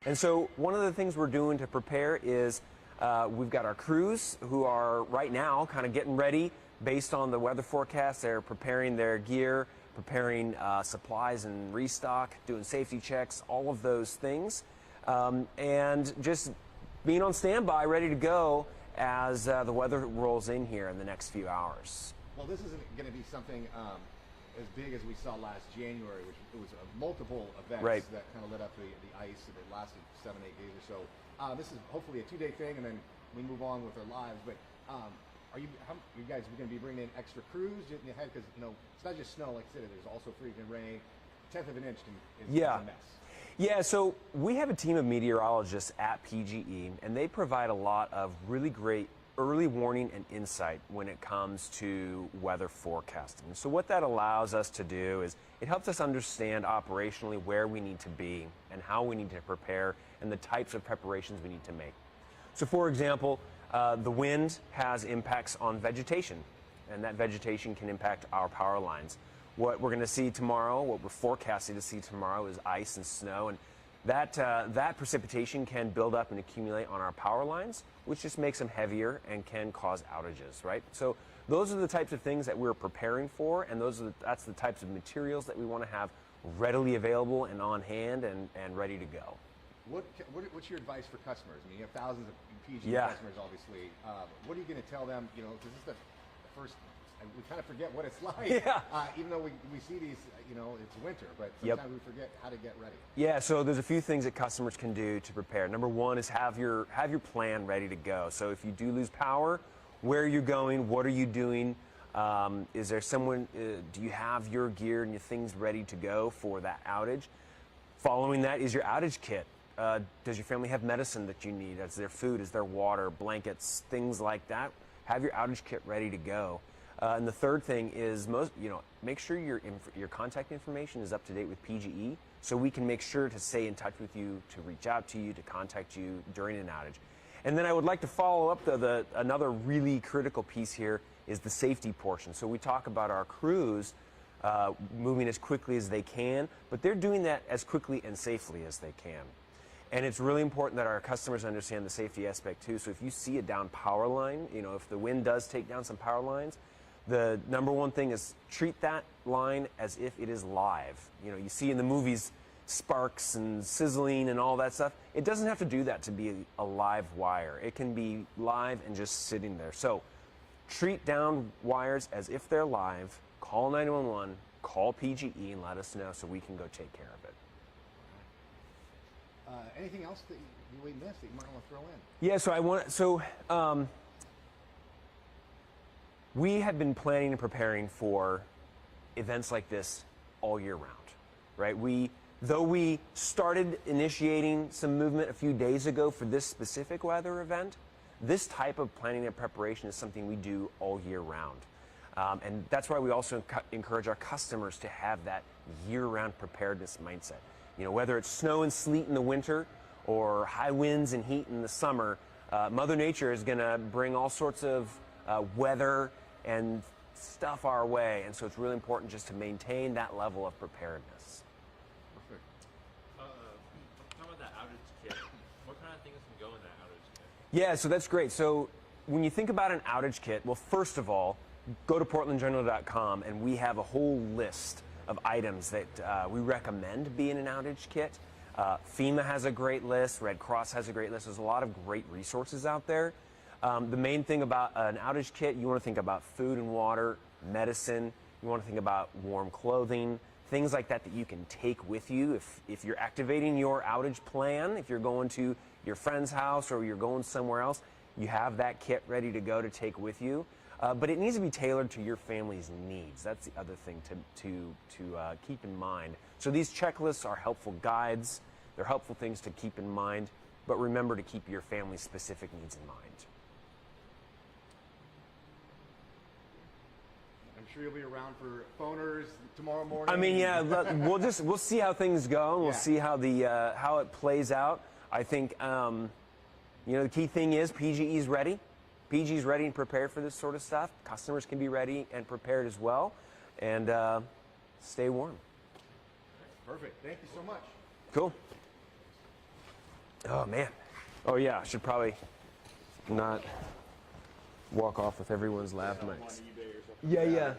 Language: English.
And so one of the things we're doing to prepare is we've got our crews who are right now kind of getting ready based on the weather forecast. They're preparing their gear, preparing supplies and restock, doing safety checks, all of those things, and just being on standby, ready to go as the weather rolls in here in the next few hours. Well, this isn't going to be something as big as we saw last January, which it was multiple events that kind of lit up the ice, and it lasted 7-8 days or so. This is hopefully a 2-day thing, and then we move on with our lives. But are you guys going to be bringing in extra crews in ahead? Because it's not just snow, like I said. There's also freezing rain. 1/10 of an inch is a mess. Yeah, so we have a team of meteorologists at PGE, and they provide a lot of really great early warning and insight when it comes to weather forecasting. So what that allows us to do is it helps us understand operationally where we need to be and how we need to prepare and the types of preparations we need to make. So for example, the wind has impacts on vegetation, and that vegetation can impact our power lines. What we're going to see tomorrow, what we're forecasting to see tomorrow, is ice and snow, and that precipitation can build up and accumulate on our power lines, which just makes them heavier and can cause outages, right? So those are the types of things that we're preparing for, and that's the types of materials that we want to have readily available and on hand and ready to go. What's your advice for customers? I mean, you have thousands of PGE customers, obviously. What are you going to tell them? Because this is the first. We kind of forget what it's like. Even though we see these, it's winter, but sometimes we forget how to get ready. Yeah, so there's a few things that customers can do to prepare. Number one is have your plan ready to go. So if you do lose power, where are you going? What are you doing? Is there someone, do you have your gear and your things ready to go for that outage? Following that is your outage kit. Does your family have medicine that you need? Is there food? Is there water, blankets, things like that? Have your outage kit ready to go. And the third thing is make sure your contact information is up to date with PGE, so we can make sure to stay in touch with you, to reach out to you, to contact you during an outage. And then I would like to follow up another really critical piece here is the safety portion. So we talk about our crews moving as quickly as they can, but they're doing that as quickly and safely as they can. And it's really important that our customers understand the safety aspect too. So if you see a down power line, if the wind does take down some power lines, the number one thing is treat that line as if it is live. You see in the movies sparks and sizzling and all that stuff. It doesn't have to do that to be a live wire. It can be live and just sitting there. So treat down wires as if they're live. Call 911, call PGE, and let us know so we can go take care of it. Anything else that we missed that you might want to throw in? Yeah, we have been planning and preparing for events like this all year round, right? Though we started initiating some movement a few days ago for this specific weather event, this type of planning and preparation is something we do all year round. And that's why we also encourage our customers to have that year-round preparedness mindset. Whether it's snow and sleet in the winter or high winds and heat in the summer, Mother Nature is going to bring all sorts of weather and stuff our way, and so it's really important just to maintain that level of preparedness. Perfect. Talk about that outage kit. What kind of things can go in that outage kit? Yeah, so that's great. So when you think about an outage kit, well, first of all, go to portlandgeneral.com, and we have a whole list of items that we recommend be in an outage kit. FEMA has a great list. Red Cross has a great list. There's a lot of great resources out there. The main thing about an outage kit, you want to think about food and water, medicine. You want to think about warm clothing, things like that you can take with you. If you're activating your outage plan, if you're going to your friend's house or you're going somewhere else, you have that kit ready to go to take with you. But it needs to be tailored to your family's needs. That's the other thing to keep in mind. So these checklists are helpful guides. They're helpful things to keep in mind, but remember to keep your family's specific needs in mind. I'm sure you'll be around for phoners tomorrow morning. I mean, yeah, we'll see how things go, and we'll see how how it plays out. I think the key thing is PGE's ready. PGE's ready and prepared for this sort of stuff. Customers can be ready and prepared as well, and stay warm. Perfect. Thank you so much. Cool. Oh man. Oh yeah, I should probably not walk off with everyone's lav mics. Yeah, yeah.